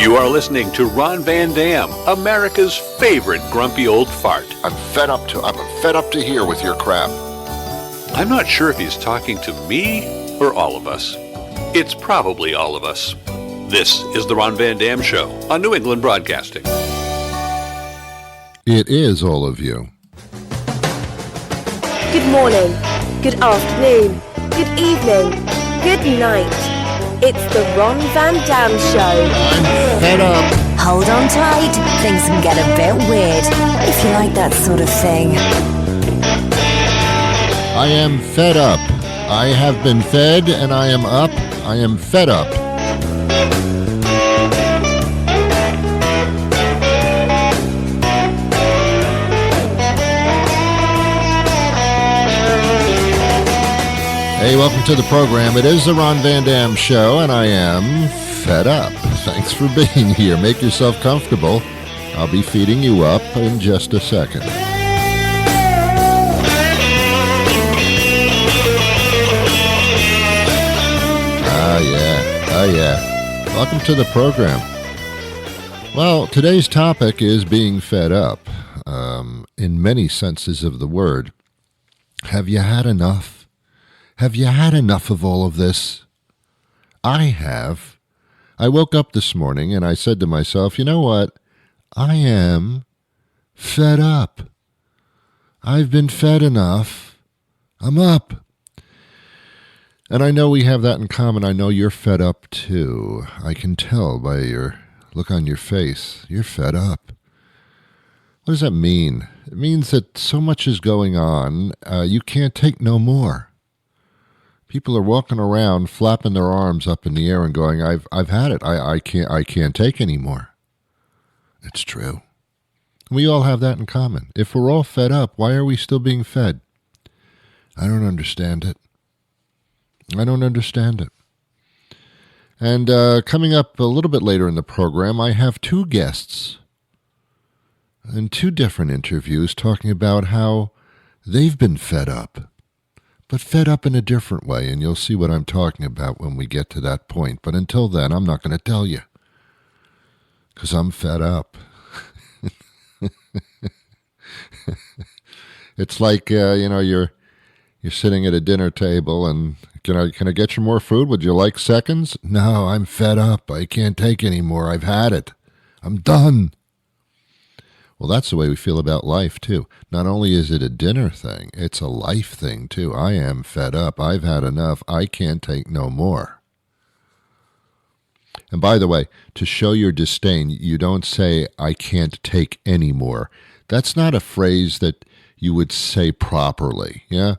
You are listening to Ron Van Dam, America's favorite grumpy old fart. I'm fed up to here with your crap. I'm not sure if he's talking to me or all of us. It's probably all of us. This is the Ron Van Dam Show on New England Broadcasting. It is all of you. Good morning, good afternoon, good evening, good night. It's the Ron Van Dam Show. I'm fed up. Hold on tight, things can get a bit weird, if you like that sort of thing. I am fed up. I have been fed and I am up. I am fed up. Hey, welcome to the program. It is the Ron Van Dam Show, and I am fed up. Thanks for being here. Make yourself comfortable. I'll be feeding you up in just a second. Oh, yeah. Welcome to the program. Well, today's topic is being fed up, in many senses of the word. Have you had enough? Have you had enough of all of this? I have. I woke up this morning and I said to myself, you know what? I am fed up. I've been fed enough. I'm up. And I know we have that in common. I know you're fed up too. I can tell by your look on your face. You're fed up. What does that mean? It means that so much is going on, you can't take no more. People are walking around, flapping their arms up in the air and going, I've had it. I can't take anymore. It's true. We all have that in common. If we're all fed up, why are we still being fed? I don't understand it. I don't understand it. And coming up a little bit later in the program, I have two guests in two different interviews talking about how they've been fed up. But fed up in a different way, and you'll see what I'm talking about when we get to that point. But until then, I'm not going to tell you, because I'm fed up. It's like, you're sitting at a dinner table, and can I get you more food? Would you like seconds? No, I'm fed up. I can't take any more. I've had it. I'm done. Well, that's the way we feel about life, too. Not only is it a dinner thing, it's a life thing, too. I am fed up. I've had enough. I can't take no more. And by the way, to show your disdain, you don't say, I can't take any more. That's not a phrase that you would say properly, yeah?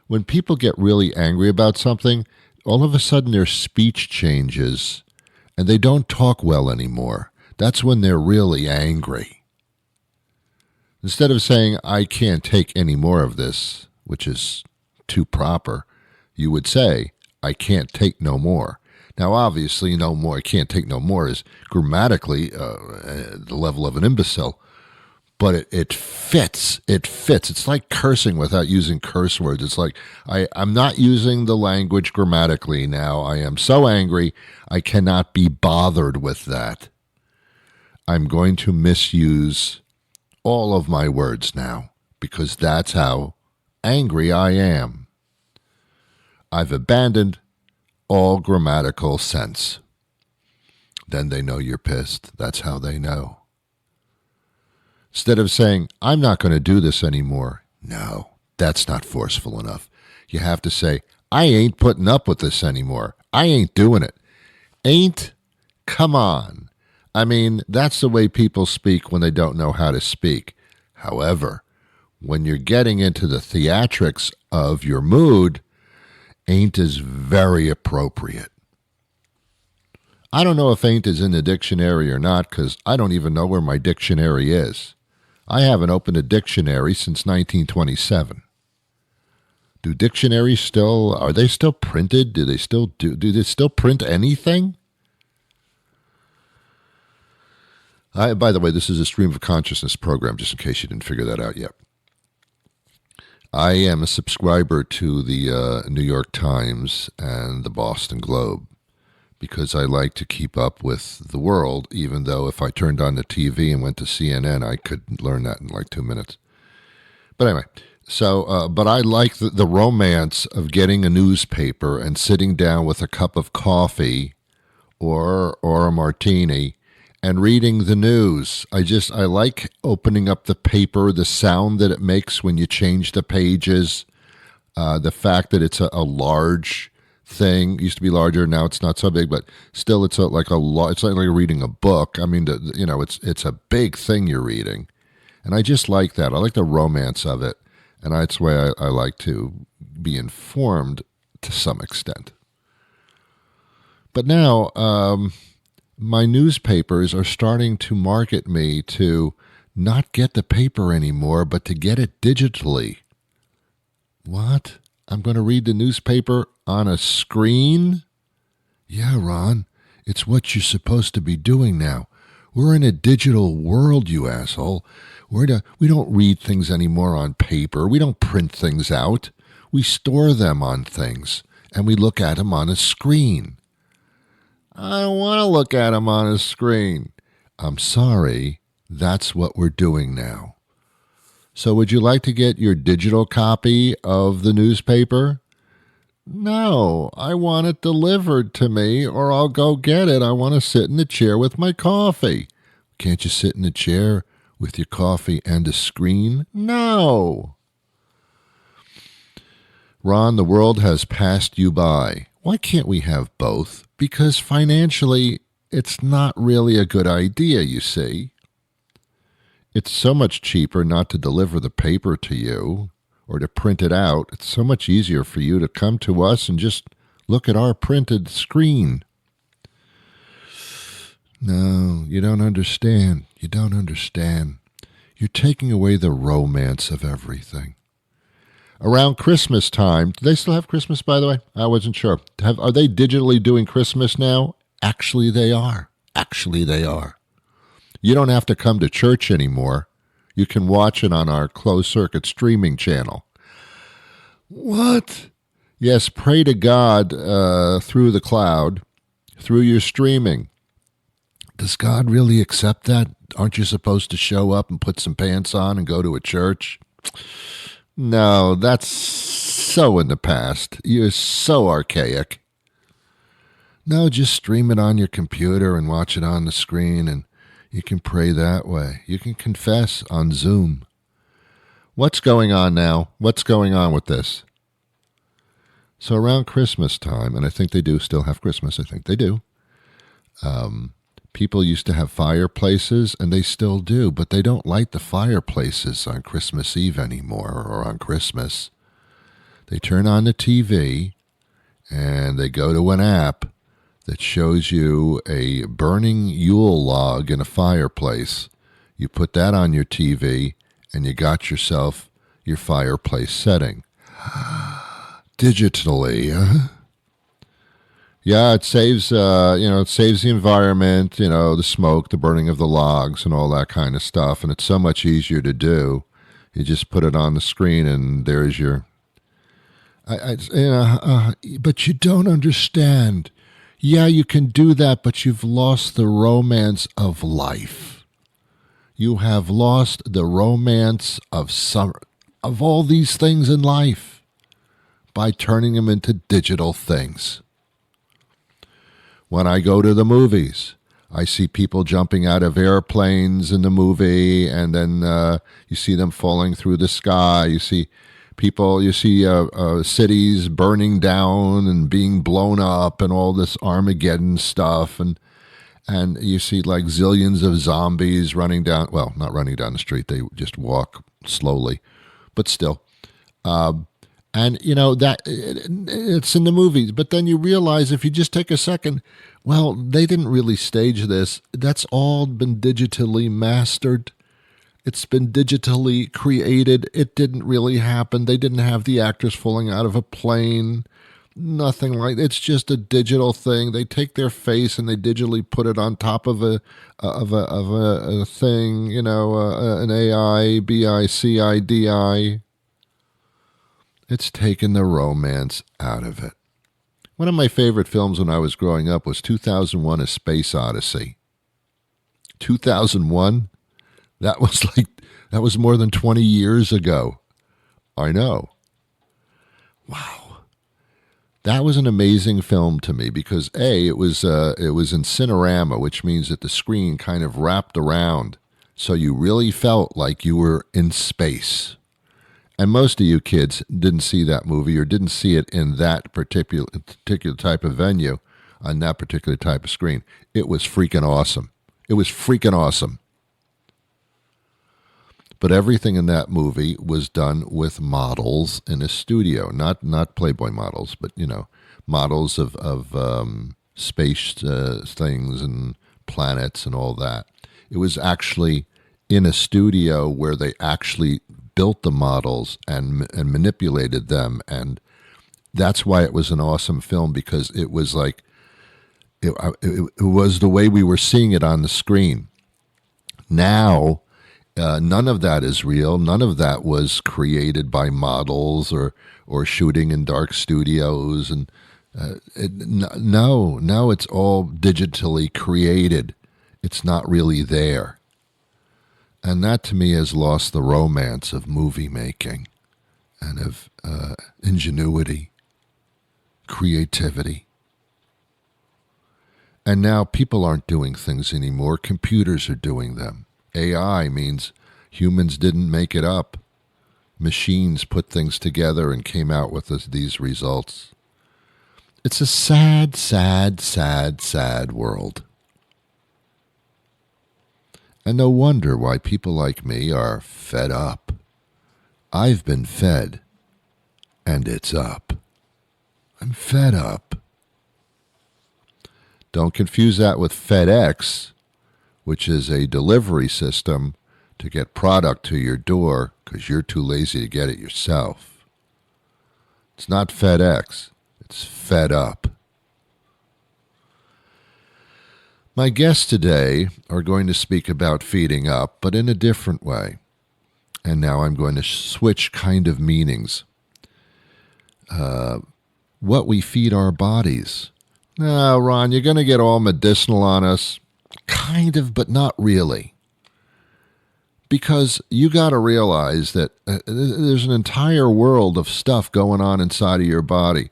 When people get really angry about something, all of a sudden their speech changes, and they don't talk well anymore. That's when they're really angry. Instead of saying, I can't take any more of this, which is too proper, you would say, I can't take no more. Now, obviously, no more, I can't take no more is grammatically the level of an imbecile, but it fits. It fits. It's like cursing without using curse words. It's like, I'm not using the language grammatically now. I am so angry, I cannot be bothered with that. I'm going to misuse all of my words now, because that's how angry I am. I've abandoned all grammatical sense. Then they know you're pissed. That's how they know. Instead of saying, I'm not going to do this anymore. No, that's not forceful enough. You have to say, I ain't putting up with this anymore. I ain't doing it. Ain't? Come on. I mean, that's the way people speak when they don't know how to speak. However, when you're getting into the theatrics of your mood, ain't is very appropriate. I don't know if ain't is in the dictionary or not, because I don't even know where my dictionary is. I haven't opened a dictionary since 1927. Do dictionaries still, are they still printed? Do they still print anything? By the way, this is a stream of consciousness program, just in case you didn't figure that out yet. I am a subscriber to the New York Times and the Boston Globe, because I like to keep up with the world, even though if I turned on the TV and went to CNN, I could learn that in like 2 minutes. But anyway, but I like the romance of getting a newspaper and sitting down with a cup of coffee or a martini and reading the news. I like opening up the paper, the sound that it makes when you change the pages, the fact that it's a large thing. It used to be larger, now it's not so big, but still it's like reading a book. I mean, it's a big thing you're reading. And I just like that. I like the romance of it. And that's why I like to be informed to some extent. But now, my newspapers are starting to market me to not get the paper anymore, but to get it digitally. What? I'm going to read the newspaper on a screen? Yeah, Ron, it's what you're supposed to be doing now. We're in a digital world, you asshole. We don't read things anymore on paper. We don't print things out. We store them on things, and we look at them on a screen. I don't want to look at them on a screen. I'm sorry, that's what we're doing now. So would you like to get your digital copy of the newspaper? No, I want it delivered to me, or I'll go get it. I want to sit in the chair with my coffee. Can't you sit in the chair with your coffee and a screen? No. Ron, the world has passed you by. Why can't we have both? Because financially, it's not really a good idea, you see. It's so much cheaper not to deliver the paper to you or to print it out. It's so much easier for you to come to us and just look at our printed screen. No, you don't understand. You don't understand. You're taking away the romance of everything. Around Christmas time, do they still have Christmas, by the way? I wasn't sure. Are they digitally doing Christmas now? Actually, they are. Actually, they are. You don't have to come to church anymore. You can watch it on our closed-circuit streaming channel. What? Yes, pray to God through the cloud, through your streaming. Does God really accept that? Aren't you supposed to show up and put some pants on and go to a church? No, that's so in the past. You're so archaic. No, just stream it on your computer and watch it on the screen, and you can pray that way. You can confess on Zoom. What's going on now? What's going on with this? So around Christmas time, and I think they do still have Christmas, I think they do, people used to have fireplaces, and they still do, but they don't light the fireplaces on Christmas Eve anymore or on Christmas. They turn on the TV, and they go to an app that shows you a burning Yule log in a fireplace. You put that on your TV, and you got yourself your fireplace setting. Digitally, huh? Yeah, it saves, it saves the environment, the smoke, the burning of the logs, and all that kind of stuff. And it's so much easier to do. You just put it on the screen, and there's your. But you don't understand. Yeah, you can do that, but you've lost the romance of life. You have lost the romance of all these things in life by turning them into digital things. When I go to the movies, I see people jumping out of airplanes in the movie, and then you see them falling through the sky. You see cities burning down and being blown up and all this Armageddon stuff. And you see like zillions of zombies running down, well, not running down the street. They just walk slowly, but still. And, that it's in the movies. But then you realize if you just take a second, well, they didn't really stage this. That's all been digitally mastered. It's been digitally created. It didn't really happen. They didn't have the actors falling out of a plane. Nothing like that. It's just a digital thing. They take their face and they digitally put it on top of a thing, an AI, BICIDI. It's taken the romance out of it. One of my favorite films when I was growing up was 2001: A Space Odyssey. 2001? That was more than 20 years ago. I know. Wow. That was an amazing film to me because it was in Cinerama, which means that the screen kind of wrapped around, so you really felt like you were in space. And most of you kids didn't see that movie or didn't see it in that particular type of venue on that particular type of screen. It was freaking awesome. It was freaking awesome. But everything in that movie was done with models in a studio, not Playboy models, but models of space things and planets and all that. It was actually in a studio where they actually built the models and manipulated them, and that's why it was an awesome film, because it was like it was the way we were seeing it on the screen. Now, none of that is real. None of that was created by models or shooting in dark studios, and no, it's all digitally created. It's not really there. And that, to me, has lost the romance of movie making and of ingenuity, creativity. And now people aren't doing things anymore. Computers are doing them. AI means humans didn't make it up. Machines put things together and came out with these results. It's a sad, sad, sad, sad world. And no wonder why people like me are fed up. I've been fed, and it's up. I'm fed up. Don't confuse that with FedEx, which is a delivery system to get product to your door because you're too lazy to get it yourself. It's not FedEx, it's fed up. My guests today are going to speak about feeding up, but in a different way. And now I'm going to switch kind of meanings. What we feed our bodies. Now, Ron, you're going to get all medicinal on us. Kind of, but not really. Because you got to realize that there's an entire world of stuff going on inside of your body.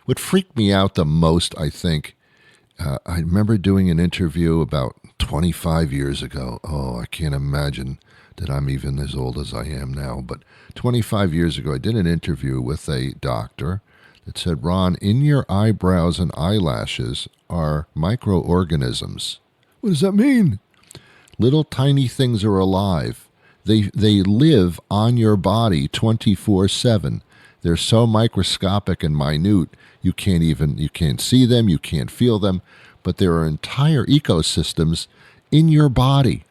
What freaked me out the most, I think, I remember doing an interview about 25 years ago. Oh, I can't imagine that I'm even as old as I am now. But 25 years ago, I did an interview with a doctor that said, Ron, in your eyebrows and eyelashes are microorganisms. What does that mean? Little tiny things are alive. They live on your body 24/7. They're so microscopic and minute, you can't see them, you can't feel them, but there are entire ecosystems in your body.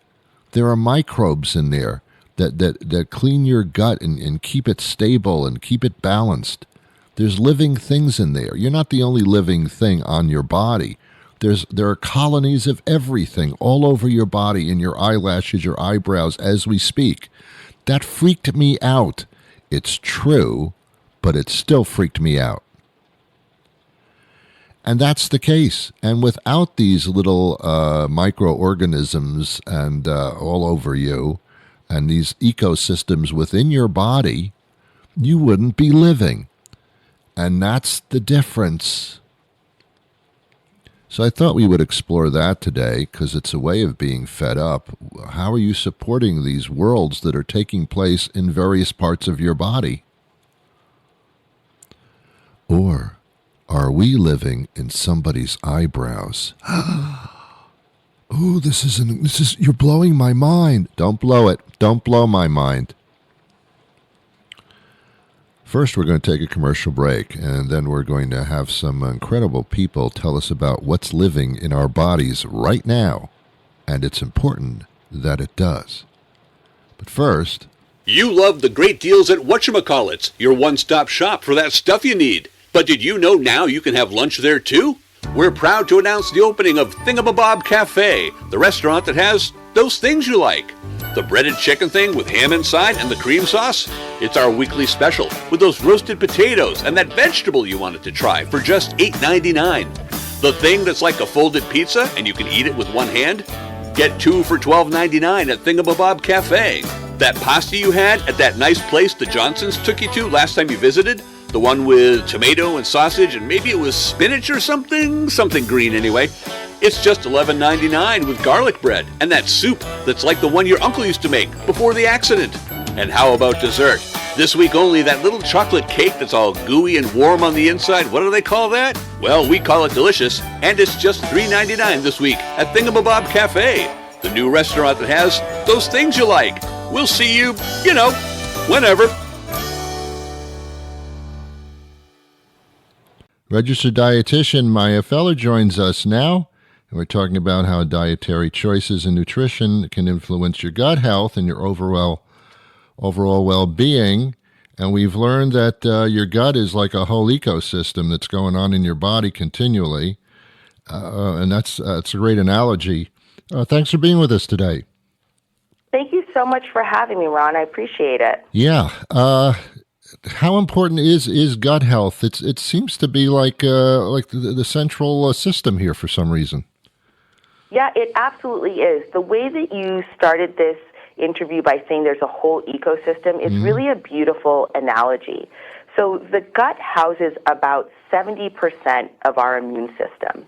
There are microbes in there that clean your gut and keep it stable and keep it balanced. There's living things in there. You're not the only living thing on your body. There are colonies of everything all over your body, in your eyelashes, your eyebrows, as we speak. That freaked me out. It's true, but it still freaked me out. And that's the case. And without these little microorganisms and all over you, and these ecosystems within your body, you wouldn't be living. And that's the difference. So I thought we would explore that today, because it's a way of being fed up. How are you supporting these worlds that are taking place in various parts of your body? Or are we living in somebody's eyebrows? Oh, you're blowing my mind. Don't blow it. Don't blow my mind. First, we're going to take a commercial break, and then we're going to have some incredible people tell us about what's living in our bodies right now, and it's important that it does. But first... You love the great deals at Whatchamacallits, your one-stop shop for that stuff you need. But did you know now you can have lunch there too? We're proud to announce the opening of Thingamabob Cafe, the restaurant that has those things you like. The breaded chicken thing with ham inside and the cream sauce? It's our weekly special with those roasted potatoes and that vegetable you wanted to try for just $8.99. The thing that's like a folded pizza and you can eat it with one hand? Get 2 for $12.99 at Thingamabob Cafe. That pasta you had at that nice place the Johnsons took you to last time you visited? The one with tomato and sausage and maybe it was spinach or something? Something green anyway. It's just $11.99 with garlic bread and that soup that's like the one your uncle used to make before the accident. And how about dessert? This week only that little chocolate cake that's all gooey and warm on the inside. What do they call that? Well, we call it delicious, and it's just $3.99 this week at Thingamabob Cafe, the new restaurant that has those things you like. We'll see you, whenever. Registered dietitian Maya Feller joins us now, and we're talking about how dietary choices and nutrition can influence your gut health and your overall well-being. And we've learned that your gut is like a whole ecosystem that's going on in your body continually, and that's a great analogy. Thanks for being with us today. Thank you so much for having me, Ron. I appreciate it. Yeah. How important is gut health? It seems to be like the central system here for some reason. Yeah, it absolutely is. The way that you started this interview by saying there's a whole ecosystem is really a beautiful analogy. So the gut houses about 70% of our immune system.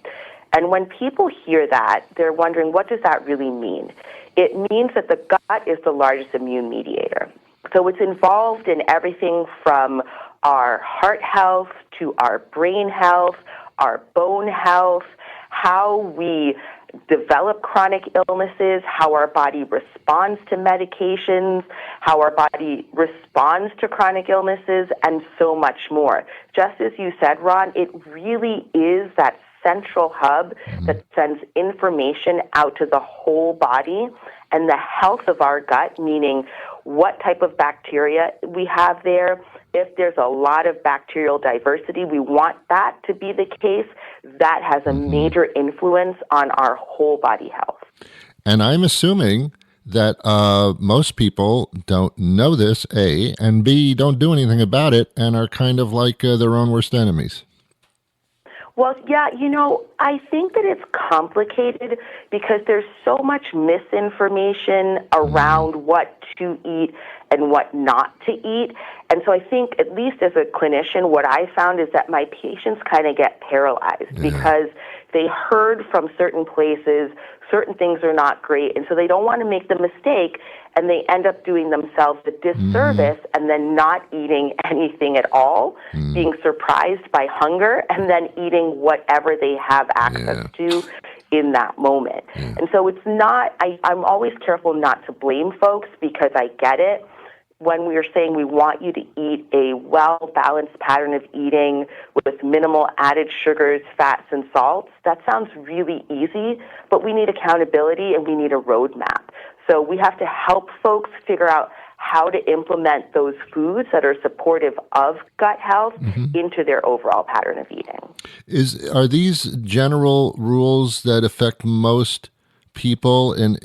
And when people hear that, they're wondering, what does that really mean? It means that the gut is the largest immune mediator. So it's involved in everything from our heart health to our brain health, our bone health, how we develop chronic illnesses, how our body responds to medications, how our body responds to chronic illnesses, and so much more. Just as you said, Ron, it really is that central hub that sends information out to the whole body, and the health of our gut, meaning what type of bacteria we have there. If there's a lot of bacterial diversity, we want that to be the case. That has a major influence on our whole body health. And I'm assuming that most people don't know this, A, and B, don't do anything about it and are kind of like their own worst enemies. Well, yeah, I think that it's complicated because there's so much misinformation around what to eat and what not to eat. And so I think, at least as a clinician, what I found is that my patients kind of get paralyzed because they heard from certain places certain things are not great, and so they don't want to make the mistake, and they end up doing themselves a disservice and then not eating anything at all, being surprised by hunger, and then eating whatever they have access to in that moment. And so it's not, I'm always careful not to blame folks because I get it. When we are saying we want you to eat a well-balanced pattern of eating with minimal added sugars, fats, and salts, that sounds really easy, but we need accountability and we need a roadmap. So we have to help folks figure out how to implement those foods that are supportive of gut health into their overall pattern of eating. Are these general rules that affect most people in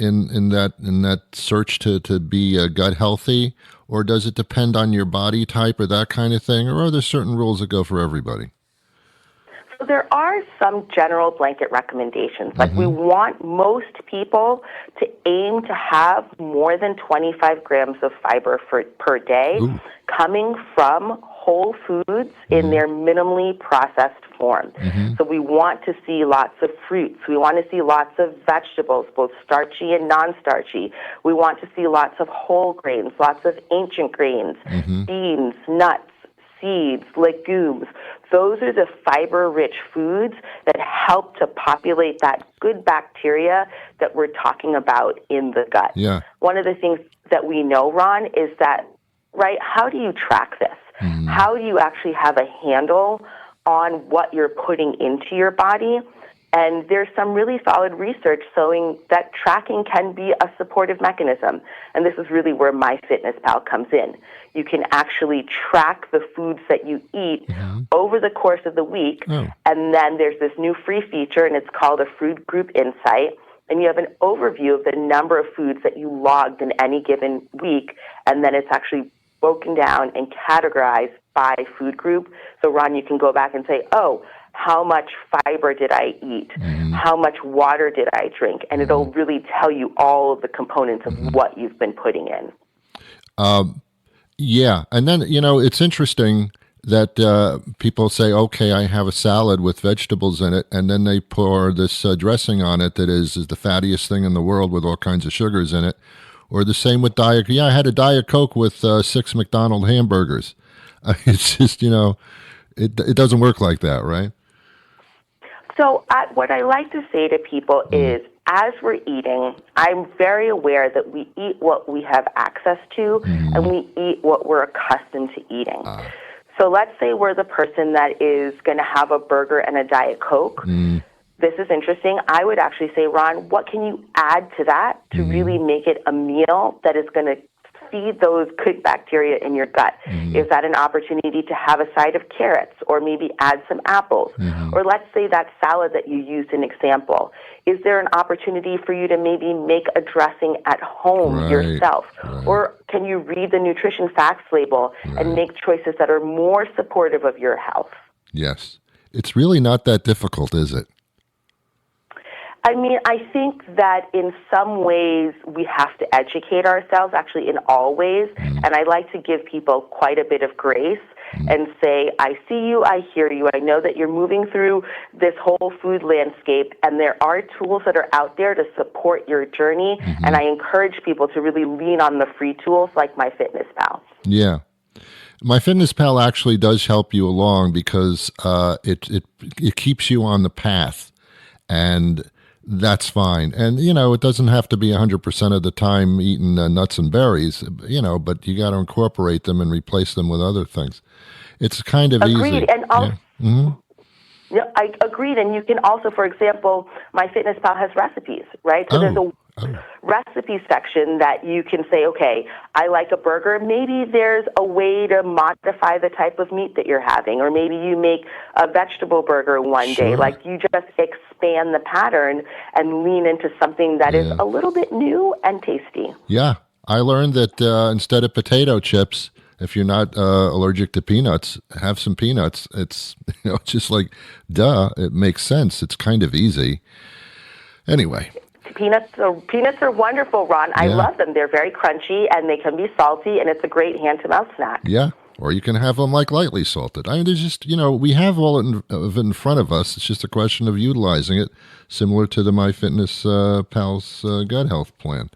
that search to be gut healthy, or does it depend on your body type or that kind of thing, or are there certain rules that go for everybody? So there are some general blanket recommendations. Like we want most people to aim to have more than 25 grams of fiber per day coming from whole foods in their minimally processed form. So we want to see lots of fruits. We want to see lots of vegetables, both starchy and non-starchy. We want to see lots of whole grains, lots of ancient grains, beans, nuts, seeds, legumes. Those are the fiber-rich foods that help to populate that good bacteria that we're talking about in the gut. Yeah. One of the things that we know, Ron, is that, right, how do you track this? How do you actually have a handle on what you're putting into your body? And there's some really solid research showing that tracking can be a supportive mechanism. And this is really where MyFitnessPal comes in. You can actually track the foods that you eat over the course of the week. And then there's this new free feature, and it's called a Food Group Insight. and you have an overview of the number of foods that you logged in any given week, and then it's actually broken down and categorized by food group. So, Ron, you can go back and say, oh, how much fiber did I eat? How much water did I drink? And it'll really tell you all of the components of what you've been putting in. Yeah. And then, it's interesting that people say, okay, I have a salad with vegetables in it, and then they pour this dressing on it that is the fattiest thing in the world with all kinds of sugars in it. Or the same with Diet. Yeah, I had a Diet Coke with 6 McDonald's hamburgers. It's just, it doesn't work like that, right? So what I like to say to people is, as we're eating, I'm very aware that we eat what we have access to, and we eat what we're accustomed to eating. So let's say we're the person that is going to have a burger and a Diet Coke. This is interesting. I would actually say, Ron, what can you add to that to really make it a meal that is going to feed those good bacteria in your gut? Is that an opportunity to have a side of carrots, or maybe add some apples? Or let's say that salad that you used an example. Is there an opportunity for you to maybe make a dressing at home yourself? Or can you read the nutrition facts label and make choices that are more supportive of your health? Yes. It's really not that difficult, is it? I mean, I think that in some ways we have to educate ourselves, actually in all ways, and I like to give people quite a bit of grace and say, I see you, I hear you, I know that you're moving through this whole food landscape, and there are tools that are out there to support your journey, and I encourage people to really lean on the free tools like MyFitnessPal. Yeah. MyFitnessPal actually does help you along because it keeps you on the path, and that's fine. And, it doesn't have to be 100% of the time eating nuts and berries, but you got to incorporate them and replace them with other things. It's kind of Agreed. easy. And also, yeah, I agreed. And you can also, for example, MyFitnessPal has recipes, right? So there's a recipe section that you can say, okay, I like a burger. Maybe there's a way to modify the type of meat that you're having, or maybe you make a vegetable burger one day. Like, you just expand the pattern and lean into something that is a little bit new and tasty. Yeah. I learned that instead of potato chips, if you're not allergic to peanuts, have some peanuts. It's just like, duh, it makes sense. It's kind of easy. Anyway. Peanuts are wonderful, Ron. I love them. They're very crunchy, and they can be salty, and it's a great hand-to-mouth snack. Yeah, or you can have them like lightly salted. I mean, there's just, we have all of it in front of us. It's just a question of utilizing it, similar to the MyFitnessPal's gut health plan.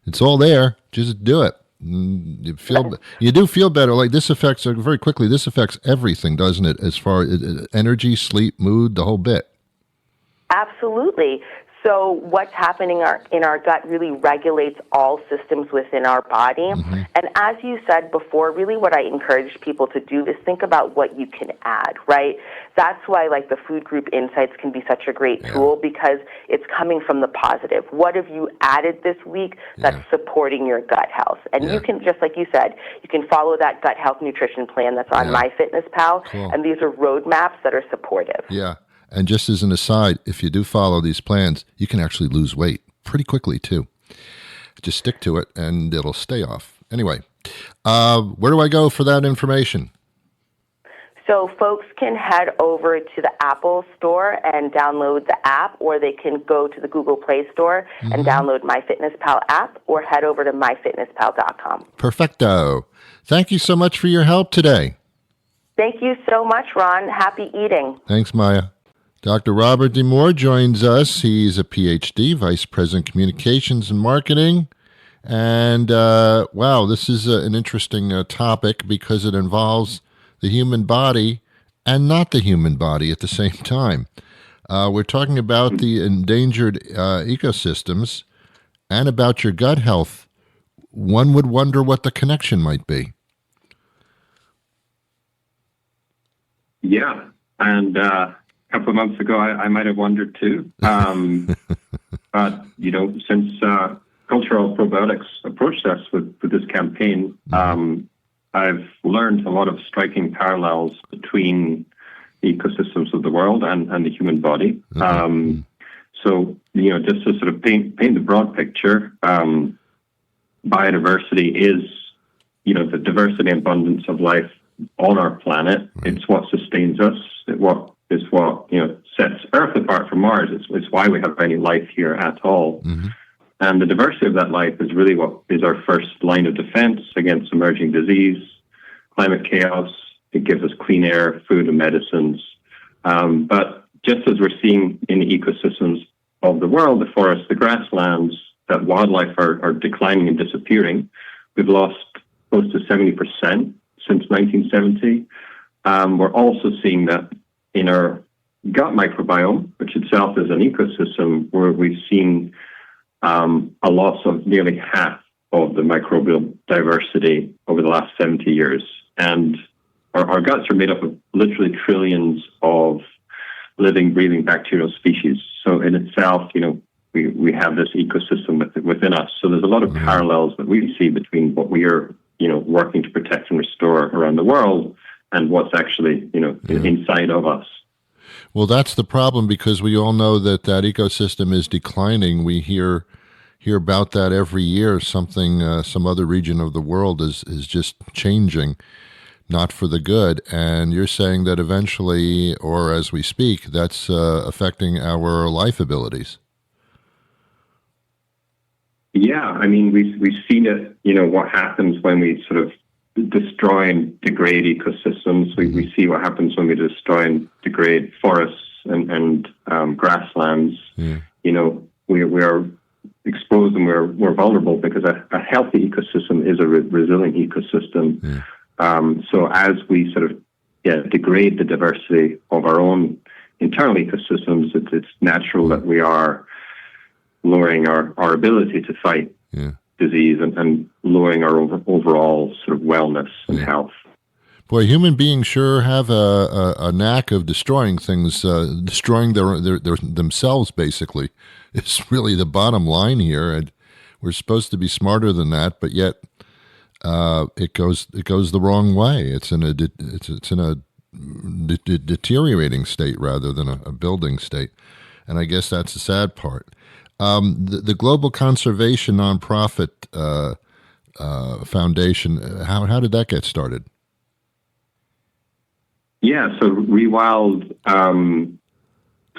It's all there. Just do it. You do feel better. Like, this affects, very quickly, this affects everything, doesn't it? As far as energy, sleep, mood, the whole bit. Absolutely. So what's happening in our gut really regulates all systems within our body. And as you said before, really what I encourage people to do is think about what you can add, right? That's why, like, the Food Group Insights can be such a great tool, because it's coming from the positive. What have you added this week that's supporting your gut health? And you can, just like you said, you can follow that gut health nutrition plan that's on MyFitnessPal, and these are roadmaps that are supportive. Yeah. And just as an aside, if you do follow these plans, you can actually lose weight pretty quickly, too. Just stick to it, and it'll stay off. Anyway, where do I go for that information? So folks can head over to the Apple Store and download the app, or they can go to the Google Play Store and download MyFitnessPal app, or head over to myfitnesspal.com. Perfecto. Thank you so much for your help today. Thank you so much, Ron. Happy eating. Thanks, Maya. Dr. Robert DeMoore joins us. He's a PhD, Vice President Communications and Marketing. And, wow, this is an interesting topic because it involves the human body and not the human body at the same time. We're talking about the endangered ecosystems and about your gut health. One would wonder what the connection might be. Yeah, and couple of months ago, I might have wondered too. But, since Cultural Probiotics approached us with this campaign, I've learned a lot of striking parallels between the ecosystems of the world and the human body. So, just to sort of paint the broad picture, biodiversity is, the diversity and abundance of life on our planet. It's what sustains us. It's what sets Earth apart from Mars. It's why we have any life here at all. Mm-hmm. And the diversity of that life is really what is our first line of defense against emerging disease, climate chaos. It gives us clean air, food, and medicines. But just as we're seeing in the ecosystems of the world, the forests, the grasslands, that wildlife are declining and disappearing. We've lost close to 70% since 1970. We're also seeing that in our gut microbiome, which itself is an ecosystem, where we've seen a loss of nearly half of the microbial diversity over the last 70 years. And our guts are made up of literally trillions of living, breathing bacterial species. So in itself, we have this ecosystem within us. So there's a lot of parallels that we see between what we are, working to protect and restore around the world and what's actually, inside of us. Well, that's the problem, because we all know that ecosystem is declining. We hear about that every year. Some other region of the world is just changing, not for the good. And you're saying that eventually, or as we speak, that's affecting our life abilities. Yeah, I mean, we've seen it, what happens when we sort of destroy and degrade ecosystems. We see what happens when we destroy and degrade forests and grasslands. Yeah. We are exposed and we're vulnerable, because a healthy ecosystem is a resilient ecosystem. Yeah. So as we sort of degrade the diversity of our own internal ecosystems, it's natural that we are lowering our ability to fight disease and lowering our overall sort of wellness and health. Boy, human beings sure have a knack of destroying things, destroying their themselves, basically. It's really the bottom line here. And we're supposed to be smarter than that, but yet it goes the wrong way. It's in a deteriorating state rather than a building state. And I guess that's the sad part. The Global Conservation Nonprofit Foundation, how did that get started? Yeah, so Rewild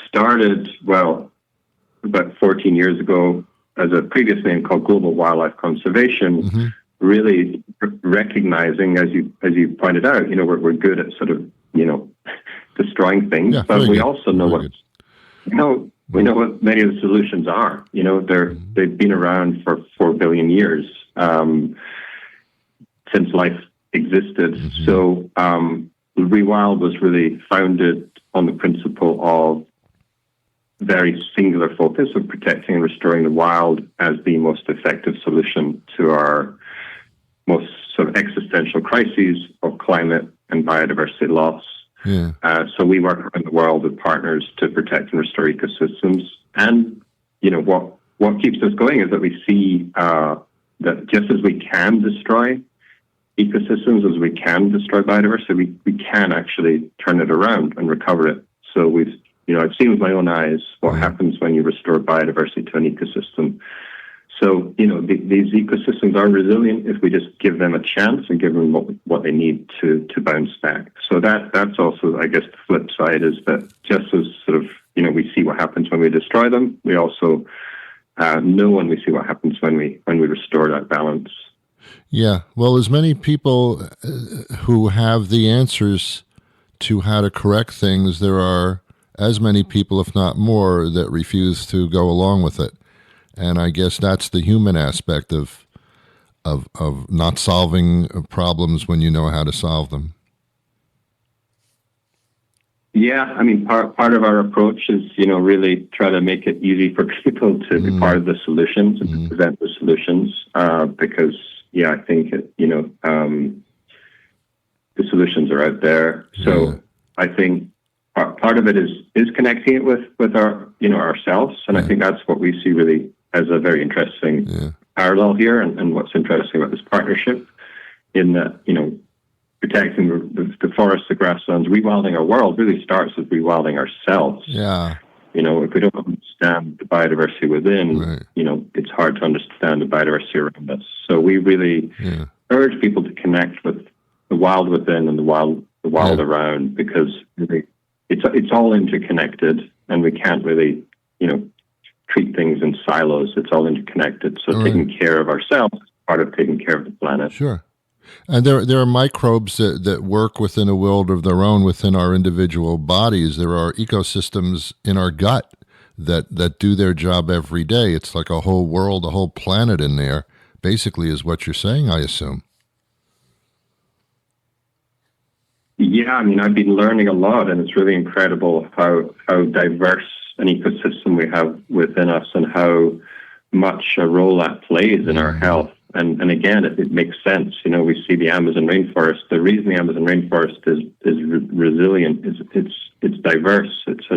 started, about 14 years ago as a previous name called Global Wildlife Conservation, really recognizing, as you pointed out, we're good at sort of, destroying things, but we also know we know what many of the solutions are. They've been around for 4 billion years since life existed. So Rewild was really founded on the principle of very singular focus of protecting and restoring the wild as the most effective solution to our most sort of existential crises of climate and biodiversity loss. Yeah. So we work around the world with partners to protect and restore ecosystems. And, what keeps us going is that we see that just as we can destroy ecosystems, as we can destroy biodiversity, we can actually turn it around and recover it. So I've seen with my own eyes what happens when you restore biodiversity to an ecosystem. So, these ecosystems are resilient if we just give them a chance and give them what they need to bounce back. So that's also, I guess, the flip side is that just as sort of, we see what happens when we destroy them, we also know when we see what happens when we restore that balance. Yeah. Well, as many people who have the answers to how to correct things, there are as many people, if not more, that refuse to go along with it. And I guess that's the human aspect of not solving problems when you know how to solve them. Yeah, I mean, part of our approach is, really try to make it easy for people to be part of the solutions and to present the solutions, because, I think, the solutions are out there. So I think part of it is connecting it with our, ourselves. And I think that's what we see really as a very interesting parallel here, and what's interesting about this partnership, in that, protecting the forests, the grasslands, rewilding our world really starts with rewilding ourselves. Yeah. If we don't understand the biodiversity within, Right. it's hard to understand the biodiversity around us. So we really urge people to connect with the wild within and the wild around, because really it's all interconnected, and we can't really, treat things in silos. It's all interconnected. So taking care of ourselves is part of taking care of the planet. Sure. And there are microbes that work within a world of their own within our individual bodies. There are ecosystems in our gut that do their job every day. It's like a whole world, a whole planet in there, basically, is what you're saying, I assume. Yeah, I've been learning a lot, and it's really incredible how diverse an ecosystem we have within us, and how much a role that plays in our health. And again, it makes sense. We see the Amazon rainforest. The reason the Amazon rainforest is resilient is it's diverse. It's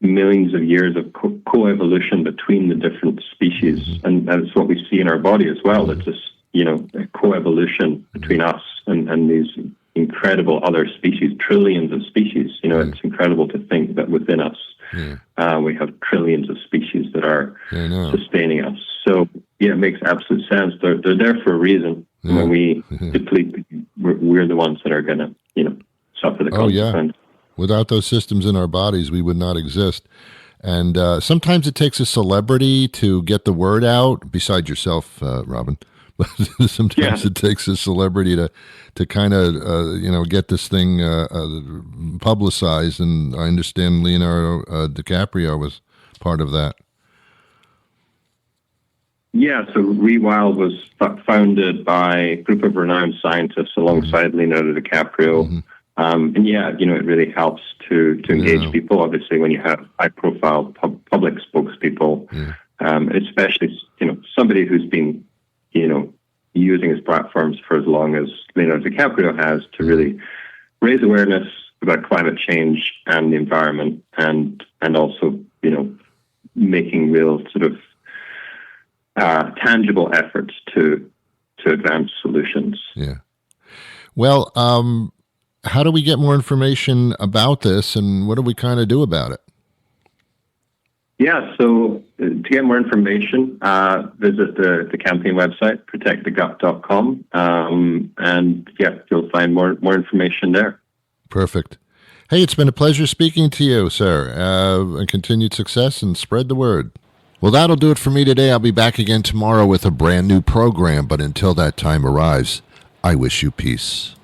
millions of years of coevolution between the different species, and that's what we see in our body as well. It's just a coevolution between us and these incredible other species, trillions of species. It's incredible to think that within us we have trillions of species that are sustaining us. So it makes absolute sense. They're there for a reason. When we deplete, we're the ones that are going to suffer the consequences. Without those systems in our bodies, we would not exist. And sometimes it takes a celebrity to get the word out, besides yourself, Robin. Sometimes it takes a celebrity to kind of get this thing publicized, and I understand Leonardo DiCaprio was part of that. Yeah, so Rewild was founded by a group of renowned scientists alongside Leonardo DiCaprio. And it really helps to engage people. Obviously, when you have high-profile public spokespeople, especially somebody who's been using his platforms for as long as Leonardo DiCaprio has, to really raise awareness about climate change and the environment, and also making real sort of tangible efforts to advance solutions. Yeah. Well, how do we get more information about this, and what do we kind of do about it? Yeah, so to get more information, visit the campaign website, protectthegut.com, and you'll find more information there. Perfect. Hey, it's been a pleasure speaking to you, sir, and continued success, and spread the word. Well, that'll do it for me today. I'll be back again tomorrow with a brand new program, but until that time arrives, I wish you peace.